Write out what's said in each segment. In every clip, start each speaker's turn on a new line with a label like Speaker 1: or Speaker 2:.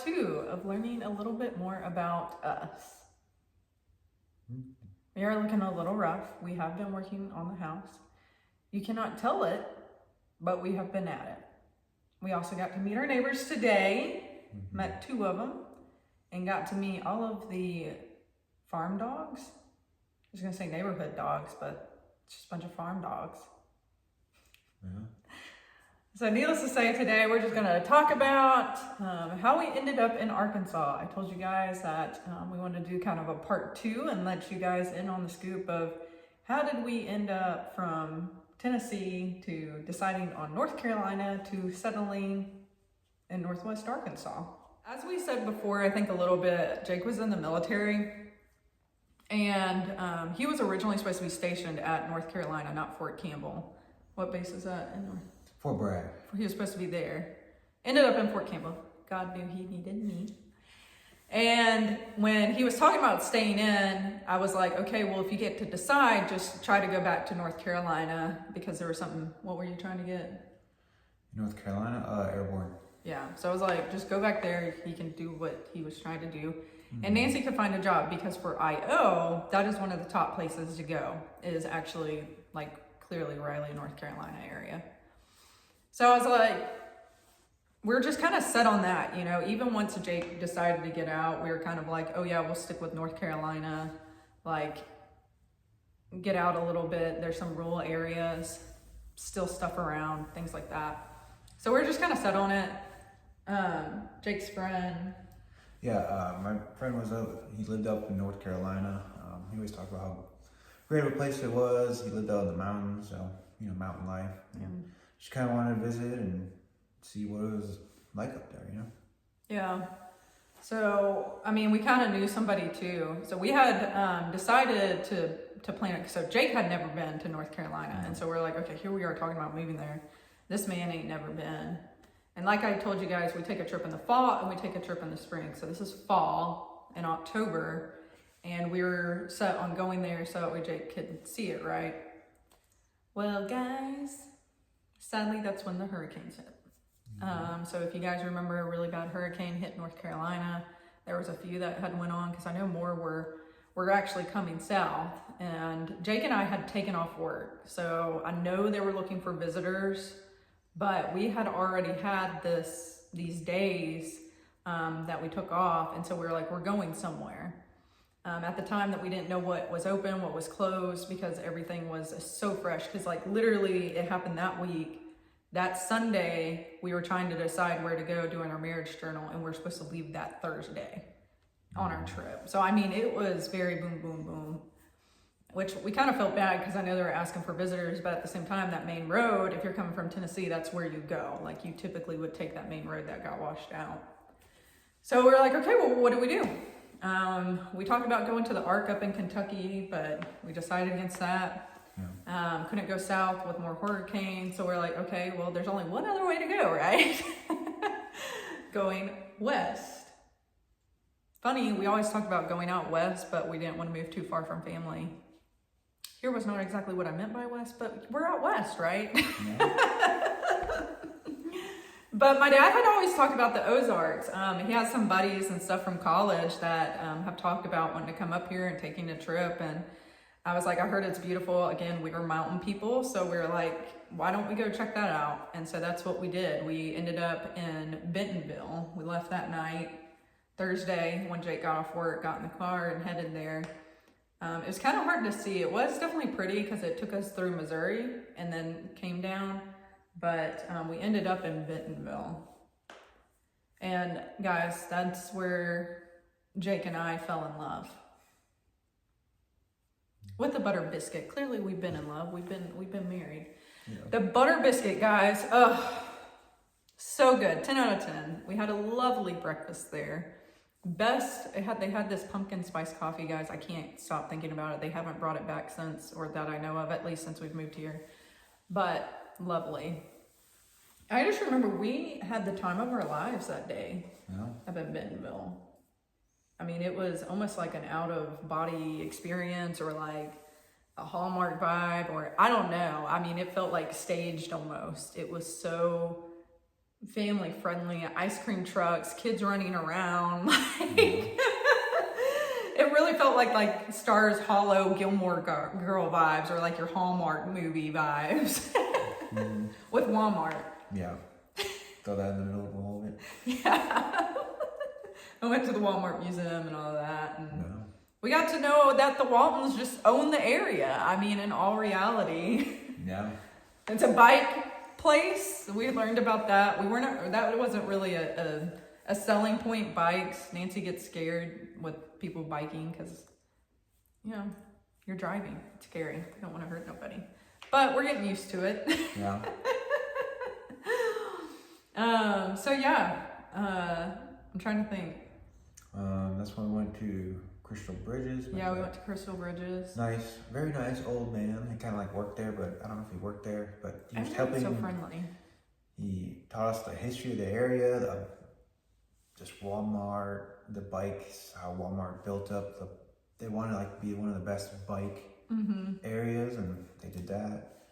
Speaker 1: part 2 of learning a little bit more about us. We are looking a little rough. We have been working on the house. You cannot tell it, but we have been at it. We also got to meet our neighbors today, met 2 of them, and got to meet all of the farm dogs. I was gonna say neighborhood dogs, but it's just a bunch of farm dogs.
Speaker 2: Yeah.
Speaker 1: So needless to say, today we're just gonna talk about how we ended up in Arkansas. I told you guys that we wanted to do kind of a part 2 and let you guys in on the scoop of how did we end up from Tennessee to deciding on North Carolina to settling in Northwest Arkansas. As we said before, I think a little bit, Jake was in the military, and he was originally supposed to be stationed at North Carolina, not Fort Campbell. What base is that in North?
Speaker 2: Fort Bragg.
Speaker 1: He was supposed to be there. Ended up in Fort Campbell. God knew he needed me. And when he was talking about staying in, I was like, okay, well, if you get to decide, just try to go back to North Carolina, because there was something, what were you trying to get?
Speaker 2: North Carolina, airborne.
Speaker 1: Yeah, so I was like, just go back there. He can do what he was trying to do. And Nancy could find a job, because for IO, that is one of the top places to go, is actually like clearly Raleigh, North Carolina area. So I was like, we're just kind of set on that, you know. Even once Jake decided to get out, we were kind of like, oh yeah, we'll stick with North Carolina, like get out a little bit. There's some rural areas, still stuff around, things like that. So we're just kind of set on it. Jake's friend.
Speaker 2: Yeah, my friend he lived up in North Carolina. He always talked about how great of a place it was. He lived out in the mountains, so, you know, mountain life.
Speaker 1: Yeah.
Speaker 2: Just kind of wanted to visit and see what it was like up there, you know?
Speaker 1: Yeah. So, I mean, we kind of knew somebody too. So we had decided to plan it. So Jake had never been to North Carolina. And so we're like, okay, here we are talking about moving there. This man ain't never been. And like I told you guys, we take a trip in the fall and we take a trip in the spring. So this is fall in October. And we were set on going there so that way Jake could see it, right? Well, guys, sadly, that's when the hurricanes hit. So if you guys remember, a really bad hurricane hit North Carolina. There was a few that had went on, because I know more were actually coming south. And Jake and I had taken off work. So I know they were looking for visitors, but we had already had these days that we took off. And so we were like, we're going somewhere. At the time that we didn't know what was open, what was closed, because everything was so fresh. Because like literally it happened that week. That Sunday, we were trying to decide where to go doing our marriage journal, and we're supposed to leave that Thursday on our trip. So, I mean, it was very boom, boom, boom, which we kind of felt bad, because I know they were asking for visitors, but at the same time, that main road, if you're coming from Tennessee, that's where you go. Like, you typically would take that main road that got washed out. So we were like, okay, well, what do we do? We talked about going to the Ark up in Kentucky, but we decided against that. Couldn't go south with more hurricanes. So we're like, okay, well, there's only one other way to go, right? Going west. Funny, we always talked about going out west, but we didn't want to move too far from family. Here was not exactly what I meant by west, but we're out west, right? Yeah. But my dad had always talked about the Ozarks. He has some buddies and stuff from college that have talked about wanting to come up here and taking a trip. And I was like, I heard it's beautiful. Again, we were mountain people, so we were like, why don't we go check that out? And so that's what we did. We ended up in Bentonville. We left that night, Thursday, when Jake got off work, got in the car and headed there. It was kind of hard to see. It was definitely pretty, because it took us through Missouri and then came down. But we ended up in Bentonville. And guys, that's where Jake and I fell in love. With the butter biscuit. Clearly we've been in love. We've been married. Yeah. The butter biscuit, guys, so good. 10 out of 10. We had a lovely breakfast there. Best, they had this pumpkin spice coffee, guys. I can't stop thinking about it. They haven't brought it back since, or that I know of, at least since we've moved here. But lovely. I just remember we had the time of our lives that day up in Bentonville. I mean, it was almost like an out-of-body experience, or like a Hallmark vibe, or I don't know. I mean, it felt like staged almost. It was so family friendly, ice cream trucks, kids running around. It really felt like Stars Hollow Gilmore Girl vibes, or like your Hallmark movie vibes with Walmart.
Speaker 2: Yeah. Throw that in the middle of all of it.
Speaker 1: Yeah. I went to the Walmart Museum and all that, and
Speaker 2: No.
Speaker 1: we got to know that the Waltons just own the area. I mean, in all reality.
Speaker 2: Yeah.
Speaker 1: It's a bike place. We learned about that. That wasn't really a selling point, bikes. Nancy gets scared with people biking because, you're driving. It's scary. You don't want to hurt nobody. But we're getting used to it.
Speaker 2: Yeah.
Speaker 1: So yeah, I'm trying to think.
Speaker 2: That's when we went to Crystal Bridges.
Speaker 1: Yeah, we went to Crystal Bridges.
Speaker 2: Nice, very nice old man. He kind of like worked there, but I don't know if he worked there, but he was
Speaker 1: Everyone's
Speaker 2: helping.
Speaker 1: so friendly.
Speaker 2: He taught us the history of the area, just Walmart, the bikes, how Walmart built up. They wanted to be one of the best bike areas, and they did that.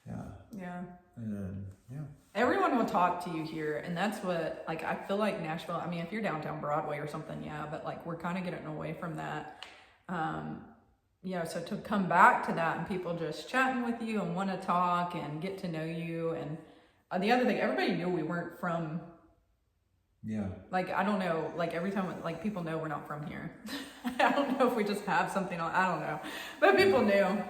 Speaker 2: Yeah.
Speaker 1: Yeah.
Speaker 2: And then, yeah.
Speaker 1: Everyone will talk to you here, and that's what, I feel like Nashville, I mean, if you're downtown Broadway or something, yeah, but we're kind of getting away from that. So to come back to that and people just chatting with you and want to talk and get to know you, and the other thing, everybody knew we weren't from.
Speaker 2: Yeah.
Speaker 1: I don't know, every time, people know we're not from here. I don't know if we just have something on, I don't know, but people knew.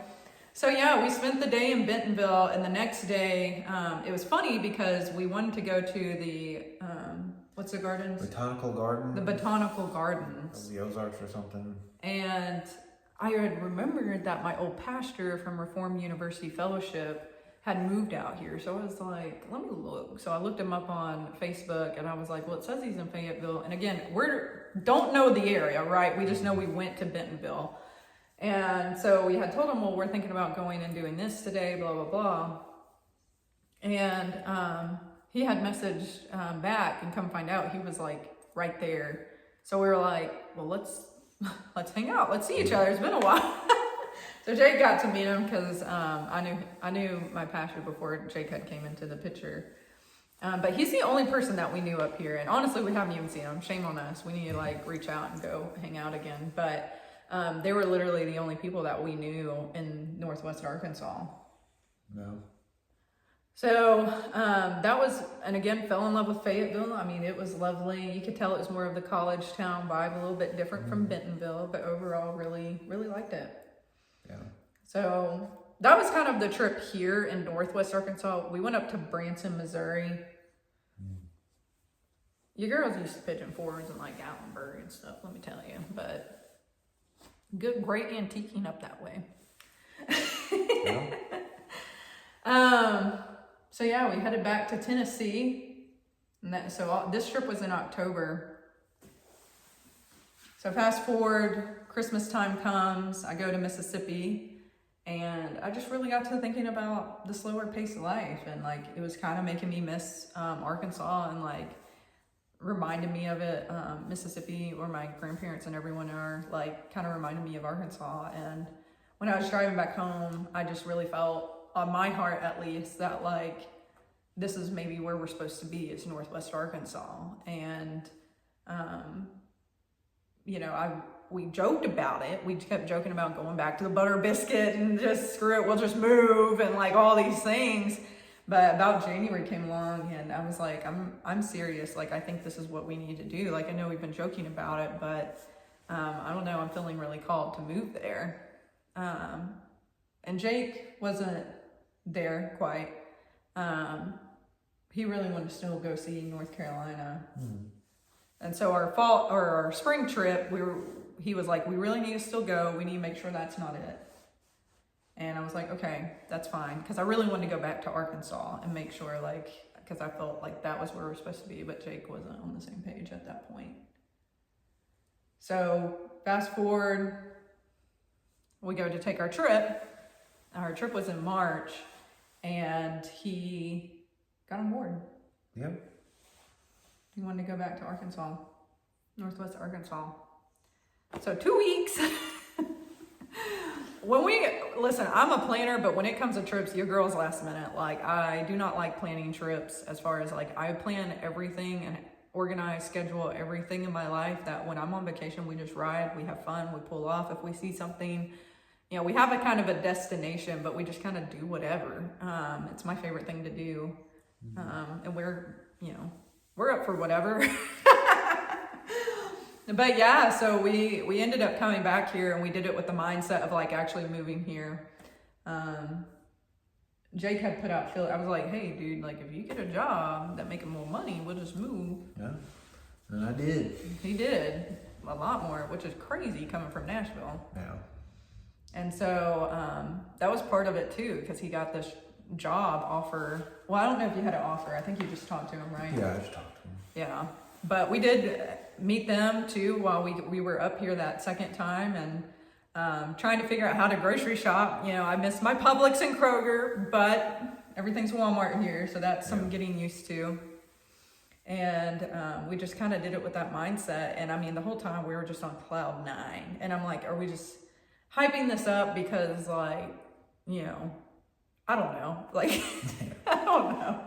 Speaker 1: So yeah, we spent the day in Bentonville, and the next day, it was funny because we wanted to go to the, what's the gardens?
Speaker 2: Botanical Garden.
Speaker 1: The Botanical Gardens.
Speaker 2: Of the Ozarks or something.
Speaker 1: And I had remembered that my old pastor from Reformed University Fellowship had moved out here. So I was like, let me look. So I looked him up on Facebook, and I was like, well, it says he's in Fayetteville. And again, don't know the area, right? We just know we went to Bentonville. And so we had told him, well, we're thinking about going and doing this today, blah, blah, blah. And he had messaged back, and come find out he was right there. So we were like, well, let's hang out. Let's see each other. It's been a while. So Jake got to meet him because I knew my pastor before Jake had came into the picture. But he's the only person that we knew up here. And honestly, we haven't even seen him. Shame on us. We need to reach out and go hang out again. But they were literally the only people that we knew in Northwest Arkansas.
Speaker 2: No.
Speaker 1: So that was, and again, fell in love with Fayetteville. I mean, it was lovely. You could tell it was more of the college town vibe, a little bit different from Bentonville, but overall really, really liked it.
Speaker 2: Yeah.
Speaker 1: So that was kind of the trip here in Northwest Arkansas. We went up to Branson, Missouri. Your girls used to Pigeon Forge and Gatlinburg and stuff, let me tell you, but great antiquing up that way.
Speaker 2: Yeah.
Speaker 1: So yeah, we headed back to Tennessee, and this trip was in October. So fast forward, Christmas time comes, I go to Mississippi, and I just really got to thinking about the slower pace of life, and it was kind of making me miss Arkansas, and reminded me of it. Mississippi, where my grandparents and everyone are, kind of reminded me of Arkansas. And when I was driving back home, I just really felt, on my heart at least, that this is maybe where we're supposed to be, is Northwest Arkansas. And we joked about it. We kept joking about going back to the butter biscuit and just screw it, we'll just move, and all these things. But about January came along, and I was like, I'm serious. I think this is what we need to do. I know we've been joking about it, but I don't know. I'm feeling really called to move there. And Jake wasn't there quite. He really wanted to still go see North Carolina. And so our spring trip, he was like, we really need to still go. We need to make sure that's not it. And I was like, okay, that's fine. Because I really wanted to go back to Arkansas and make sure, because I felt like that was where we were supposed to be, but Jake wasn't on the same page at that point. So fast forward, we go to take our trip. Our trip was in March, and he got on board.
Speaker 2: Yep.
Speaker 1: He wanted to go back to Arkansas, Northwest Arkansas. So 2 weeks. listen, I'm a planner, but when it comes to trips, your girl's last minute. Like, I do not like planning trips as far as like, I plan everything and organize, schedule everything in my life that when I'm on vacation, we just ride, we have fun, we pull off. If we see something, you know, we have a kind of a destination, but we just kind of do whatever. It's my favorite thing to do. And we're up for whatever. But yeah, so we ended up coming back here, and we did it with the mindset of like actually moving here. Jake had put out I was like, hey dude, like if you get a job that making more money, we'll just move.
Speaker 2: Yeah. And I did.
Speaker 1: He did a lot more, which is crazy coming from Nashville.
Speaker 2: Yeah.
Speaker 1: And so that was part of it too, because he got this job offer. Well, I don't know if you had an offer. I think you just talked to him, right?
Speaker 2: Yeah, I just talked to him.
Speaker 1: Yeah. But we did meet them too while we were up here that second time, and trying to figure out how to grocery shop. You know, I missed my Publix and Kroger, but everything's Walmart here, so that's some getting used to. And we just kind of did it with that mindset. And I mean, the whole time we were just on cloud 9. And I'm like, are we just hyping this up because, like, you know, I don't know. Like, I don't know.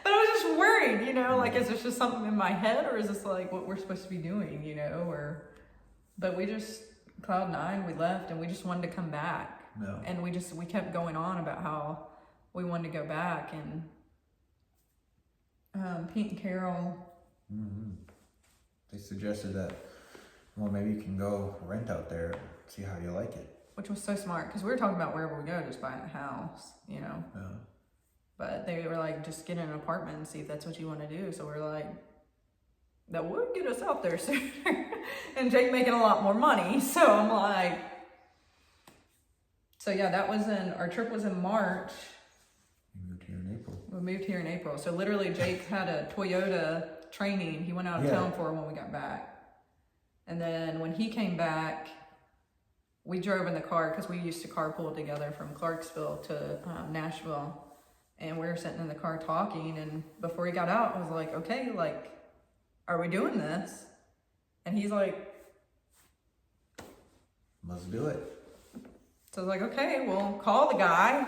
Speaker 1: But I was just worried, you know, like, is this just something in my head, or is this like what we're supposed to be doing, you know? But we just, cloud 9, we left, and we just wanted to come back.
Speaker 2: No.
Speaker 1: And we kept going on about how we wanted to go back. And Pete and Carol,
Speaker 2: they suggested that, well, maybe you can go rent out there, see how you like it.
Speaker 1: which was so smart, because we were talking about wherever we go, just buying a house, you know?
Speaker 2: Yeah.
Speaker 1: But they were like, just get in an apartment and see if that's what you want to do. So we're like, that would get us out there sooner. And Jake making a lot more money. So I'm like, so yeah, our trip was in March.
Speaker 2: We moved here in April.
Speaker 1: We moved here in April. So literally Jake had a Toyota training he went out of town for when we got back. And then when he came back, we drove in the car because we used to carpool together from Clarksville to Nashville. And we were sitting in the car talking, and before he got out, I was like, okay, like, are we doing this? And he's like,
Speaker 2: let's do it.
Speaker 1: so I was like, okay, well, call the guy.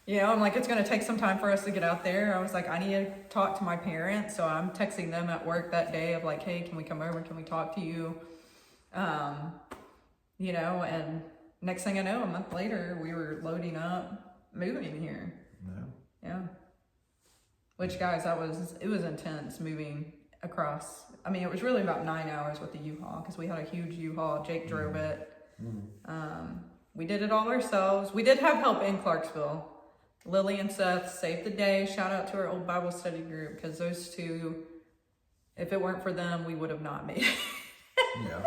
Speaker 1: You know, I'm like, it's going to take some time for us to get out there. I was like, I need to talk to my parents. So I'm texting them at work that day of like, hey, can we come over? Can we talk to you? You know, and next thing I know, a month later, we were loading up, moving here.
Speaker 2: No.
Speaker 1: Yeah. Which, guys, it was intense moving across. I mean, it was really about 9 hours with the U-Haul, because we had a huge U-Haul. Jake drove it. We did it all ourselves. We did have help in Clarksville. Lily and Seth saved the day. Shout out to our old Bible study group, because those two, if it weren't for them, we would have not made it.
Speaker 2: Yeah.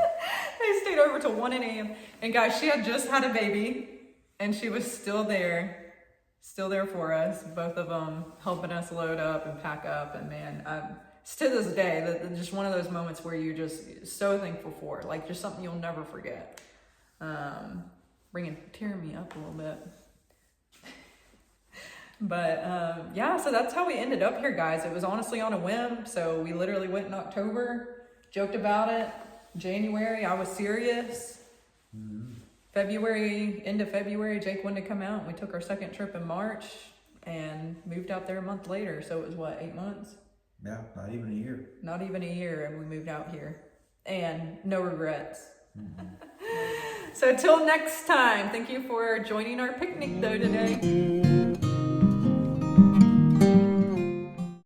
Speaker 1: They stayed over till 1 a.m. And guys, she had just had a baby, and she was still there for us, both of them helping us load up and pack up. And man, it's to this day that just one of those moments where you're just so thankful for, like, just something you'll never forget. Tearing me up a little bit. But yeah, so that's how we ended up here, guys. It was honestly on a whim. So we literally went in October, joked about it. January, I was serious. End of February, Jake wanted to come out, and we took our second trip in March and moved out there a month later. So it was what, 8 months?
Speaker 2: Yeah, not even a year.
Speaker 1: Not even a year, and we moved out here. And no regrets. So till next time, thank you for joining our picnic though today.